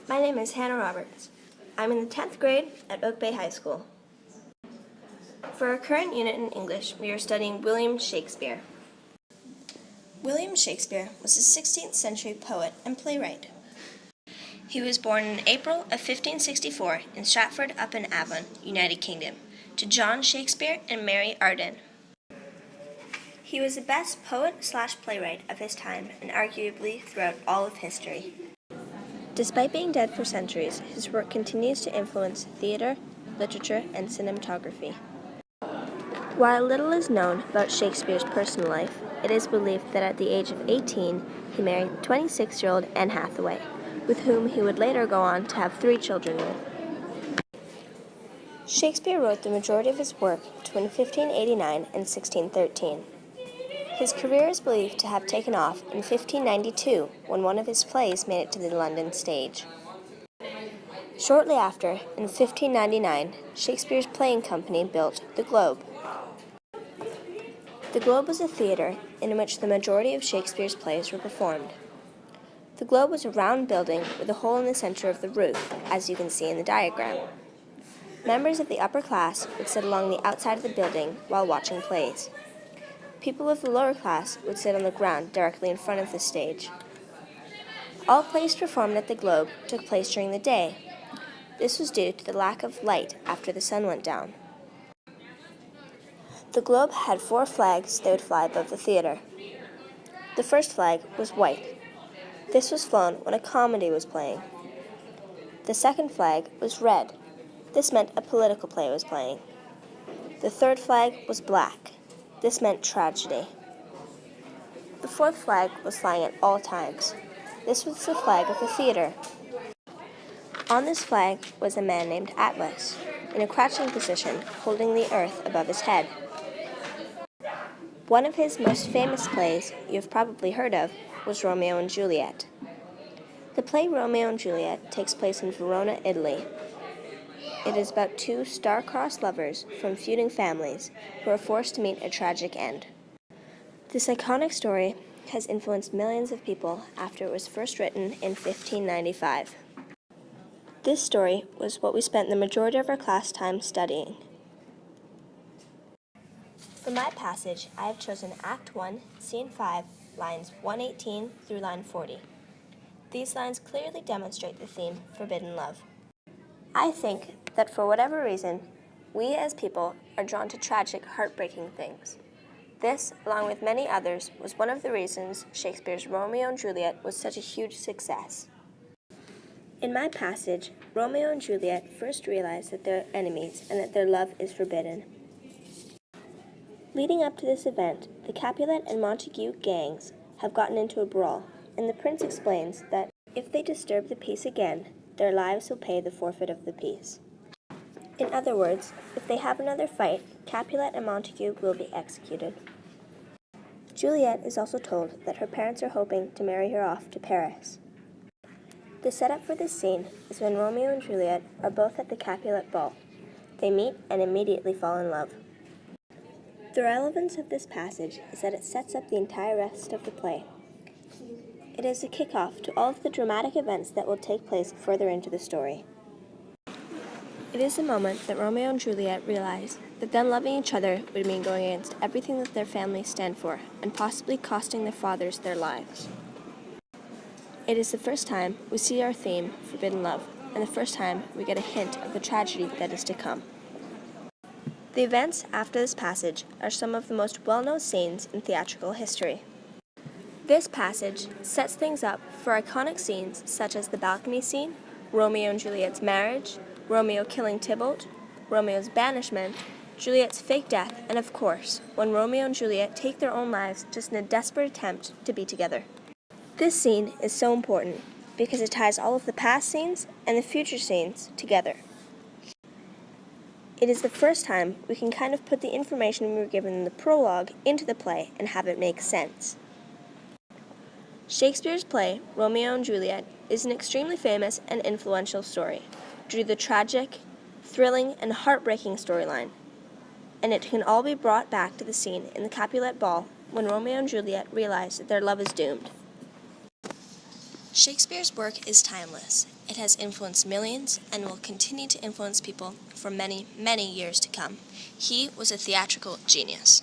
My name is Hannah Roberts. I'm in the 10th grade at Oak Bay High School. For our current unit in English, we are studying William Shakespeare. William Shakespeare was a 16th century poet and playwright. He was born in April of 1564 in Stratford-upon-Avon, United Kingdom, to John Shakespeare and Mary Arden. He was the best poet/playwright of his time and arguably throughout all of history. Despite being dead for centuries, his work continues to influence theater, literature, and cinematography. While little is known about Shakespeare's personal life, it is believed that at the age of 18, he married 26-year-old Anne Hathaway, with whom he would later go on to have 3 children with. Shakespeare wrote the majority of his work between 1589 and 1613. His career is believed to have taken off in 1592 when one of his plays made it to the London stage. Shortly after, in 1599, Shakespeare's playing company built the Globe. The Globe was a theater in which the majority of Shakespeare's plays were performed. The Globe was a round building with a hole in the center of the roof, as you can see in the diagram. Members of the upper class would sit along the outside of the building while watching plays. People of the lower class would sit on the ground directly in front of the stage. All plays performed at the Globe took place during the day. This was due to the lack of light after the sun went down. The Globe had 4 flags that would fly above the theater. The first flag was white. This was flown when a comedy was playing. The second flag was red. This meant a political play was playing. The third flag was black. This meant tragedy. The fourth flag was flying at all times. This was the flag of the theater. On this flag was a man named Atlas, in a crouching position, holding the earth above his head. One of his most famous plays, you've probably heard of, was Romeo and Juliet. The play Romeo and Juliet takes place in Verona, Italy. It is about 2 star-crossed lovers from feuding families who are forced to meet a tragic end. This iconic story has influenced millions of people after it was first written in 1595. This story was what we spent the majority of our class time studying. For my passage, I have chosen Act 1, Scene 5, lines 118 through line 40. These lines clearly demonstrate the theme, forbidden love. I think that for whatever reason, we as people are drawn to tragic, heartbreaking things. This, along with many others, was one of the reasons Shakespeare's Romeo and Juliet was such a huge success. In my passage, Romeo and Juliet first realize that they're enemies and that their love is forbidden. Leading up to this event, the Capulet and Montague gangs have gotten into a brawl, and the prince explains that if they disturb the peace again, their lives will pay the forfeit of the peace. In other words, if they have another fight, Capulet and Montague will be executed. Juliet is also told that her parents are hoping to marry her off to Paris. The setup for this scene is when Romeo and Juliet are both at the Capulet ball. They meet and immediately fall in love. The relevance of this passage is that it sets up the entire rest of the play. It is a kickoff to all of the dramatic events that will take place further into the story. It is the moment that Romeo and Juliet realize that them loving each other would mean going against everything that their families stand for, and possibly costing their fathers their lives. It is the first time we see our theme, forbidden love, and the first time we get a hint of the tragedy that is to come. The events after this passage are some of the most well-known scenes in theatrical history. This passage sets things up for iconic scenes such as the balcony scene, Romeo and Juliet's marriage, Romeo killing Tybalt, Romeo's banishment, Juliet's fake death, and of course, when Romeo and Juliet take their own lives just in a desperate attempt to be together. This scene is so important because it ties all of the past scenes and the future scenes together. It is the first time we can kind of put the information we were given in the prologue into the play and have it make sense. Shakespeare's play, Romeo and Juliet, is an extremely famous and influential story due to the tragic, thrilling, and heartbreaking storyline, and it can all be brought back to the scene in the Capulet ball when Romeo and Juliet realize that their love is doomed. Shakespeare's work is timeless. It has influenced millions and will continue to influence people for many, many years to come. He was a theatrical genius.